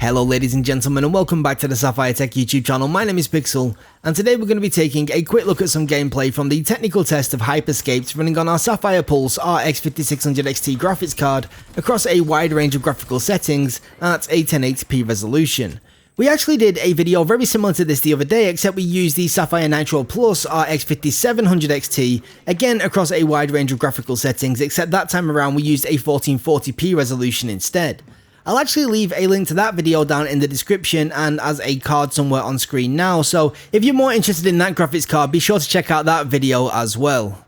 Hello ladies and gentlemen, and welcome back to the Sapphire Tech YouTube channel. My name is Pixel, and today we're going to be taking a quick look at some gameplay from the technical test of HYPER SCAPE running on our SAPPHIRE PULSE RX 5600 XT graphics card across a wide range of graphical settings at a 1080p resolution. We actually did a video very similar to this the other day, except we used the SAPPHIRE NITRO Plus RX 5700 XT, again across a wide range of graphical settings, except that time around we used a 1440p resolution instead. I'll actually leave a link to that video down in the description and as a card somewhere on screen now, so if you're more interested in that graphics card, be sure to check out that video as well.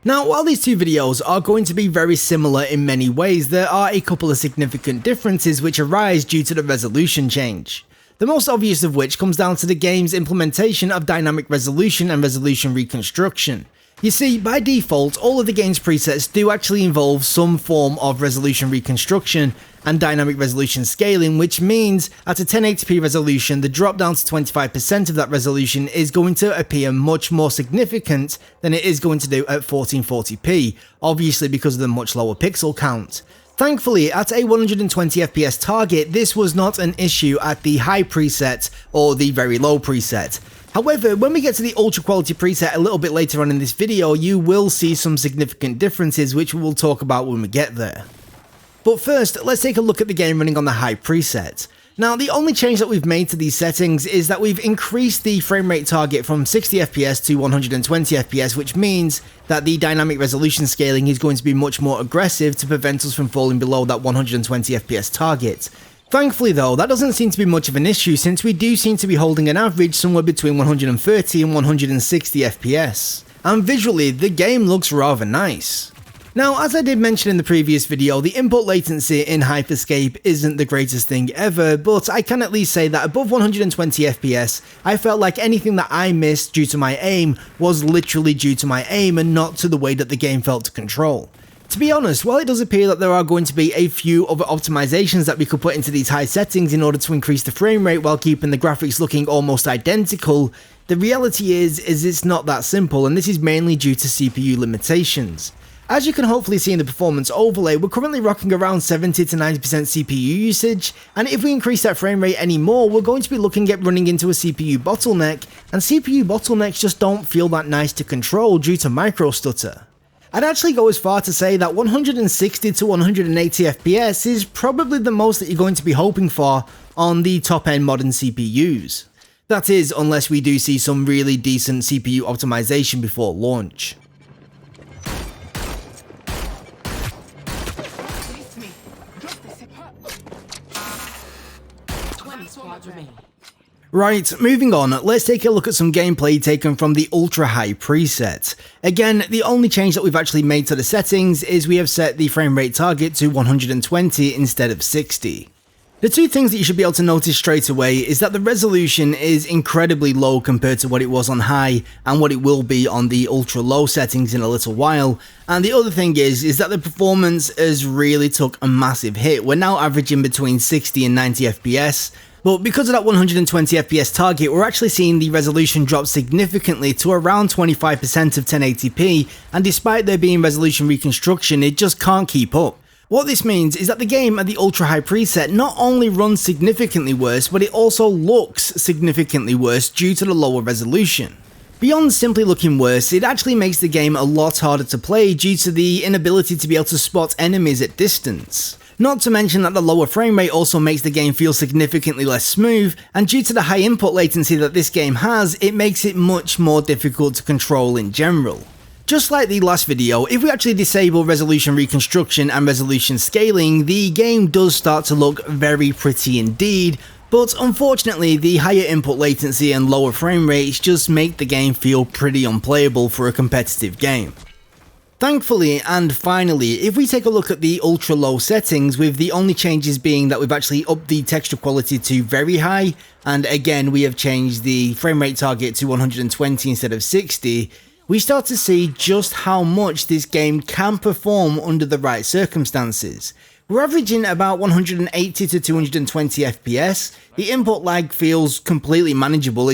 Now, while these two videos are going to be very similar in many ways, there are a couple of significant differences which arise due to the resolution change. The most obvious of which comes down to the game's implementation of dynamic resolution and resolution reconstruction. You see, by default, all of the game's presets do actually involve some form of resolution reconstruction and dynamic resolution scaling, which means at a 1080p resolution, the drop down to 25% of that resolution is going to appear much more significant than it is going to do at 1440p, obviously because of the much lower pixel count. Thankfully, at a 120fps target, this was not an issue at the high preset or the very low preset. However, when we get to the ultra quality preset a little bit later on in this video, you will see some significant differences which we will talk about when we get there. But first, let's take a look at the game running on the high preset. Now, the only change that we've made to these settings is that we've increased the frame rate target from 60fps to 120fps, which means that the dynamic resolution scaling is going to be much more aggressive to prevent us from falling below that 120fps target. Thankfully though, that doesn't seem to be much of an issue since we do seem to be holding an average somewhere between 130 and 160 FPS. And visually, the game looks rather nice. Now, as I did mention in the previous video, the input latency in HYPER SCAPE isn't the greatest thing ever, but I can at least say that above 120 FPS, I felt like anything that I missed due to my aim was literally due to my aim and not to the way that the game felt to control. To be honest, while it does appear that there are going to be a few other optimizations that we could put into these high settings in order to increase the frame rate while keeping the graphics looking almost identical, the reality is it's not that simple, and this is mainly due to CPU limitations. As you can hopefully see in the performance overlay, we're currently rocking around 70 to 90% CPU usage, and if we increase that frame rate any more, we're going to be looking at running into a CPU bottleneck, and CPU bottlenecks just don't feel that nice to control due to micro stutter. I'd actually go as far to say that 160 to 180 FPS is probably the most that you're going to be hoping for on the top end modern CPUs. That is, unless we do see some really decent CPU optimization before launch. Right, moving on, let's take a look at some gameplay taken from the ultra high preset. Again, the only change that we've actually made to the settings is we have set the frame rate target to 120 instead of 60. The two things that you should be able to notice straight away is that the resolution is incredibly low compared to what it was on high and what it will be on the ultra low settings in a little while, and the other thing is that the performance has really took a massive hit. We're now averaging between 60 and 90 FPS. But because of that 120 FPS target, we're actually seeing the resolution drop significantly to around 25% of 1080p, and despite there being resolution reconstruction, it just can't keep up. What this means is that the game at the ultra high preset not only runs significantly worse, but it also looks significantly worse due to the lower resolution. Beyond simply looking worse, it actually makes the game a lot harder to play due to the inability to be able to spot enemies at distance. Not to mention that the lower frame rate also makes the game feel significantly less smooth, and due to the high input latency that this game has, it makes it much more difficult to control in general. Just like the last video, if we actually disable resolution reconstruction and resolution scaling, the game does start to look very pretty indeed, but unfortunately the higher input latency and lower frame rates just make the game feel pretty unplayable for a competitive game. Thankfully, and finally, if we take a look at the ultra low settings, with the only changes being that we've actually upped the texture quality to very high, and again we have changed the frame rate target to 120 instead of 60, we start to see just how much this game can perform under the right circumstances. We're averaging about 180 to 220 FPS. The input lag feels completely manageable.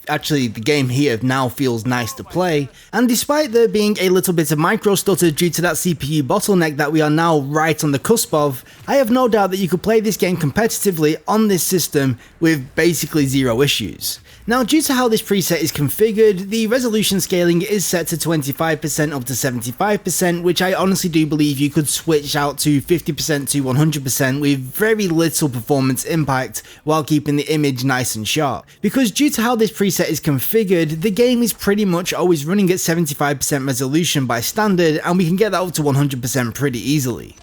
Actually, the game here now feels nice to play. And despite there being a little bit of micro stutter due to that CPU bottleneck that we are now right on the cusp of, I have no doubt that you could play this game competitively on this system with basically zero issues. Now, due to how this preset is configured, the resolution scaling is set to 25% up to 75%, which I honestly do believe you could switch out to 50% to 100% with very little performance impact while keeping the image nice and sharp. Because due to how this preset is configured, the game is pretty much always running at 75% resolution by standard, and we can get that up to 100% pretty easily.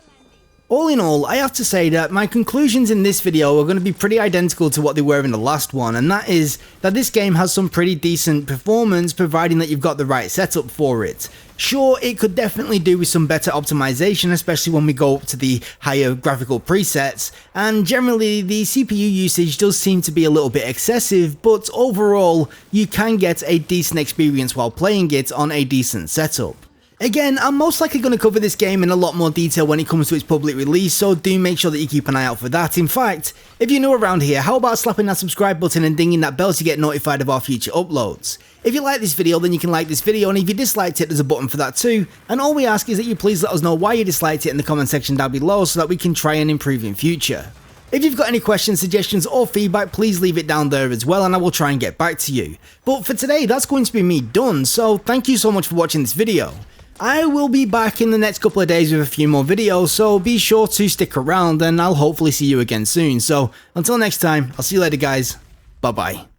All in all, I have to say that my conclusions in this video are going to be pretty identical to what they were in the last one, and that is that this game has some pretty decent performance providing that you've got the right setup for it. Sure, it could definitely do with some better optimization, especially when we go up to the higher graphical presets, and generally the CPU usage does seem to be a little bit excessive, but overall you can get a decent experience while playing it on a decent setup. Again, I'm most likely going to cover this game in a lot more detail when it comes to its public release, so do make sure that you keep an eye out for that. In fact, if you're new around here, how about slapping that subscribe button and dinging that bell to get notified of our future uploads? If you like this video, then you can like this video, and if you disliked it, there's a button for that too. And all we ask is that you please let us know why you disliked it in the comment section down below so that we can try and improve in future. If you've got any questions, suggestions or feedback, please leave it down there as well and I will try and get back to you. But for today, that's going to be me done, so thank you so much for watching this video. I will be back in the next couple of days with a few more videos, so be sure to stick around and I'll hopefully see you again soon. So until next time, I'll see you later guys, bye bye.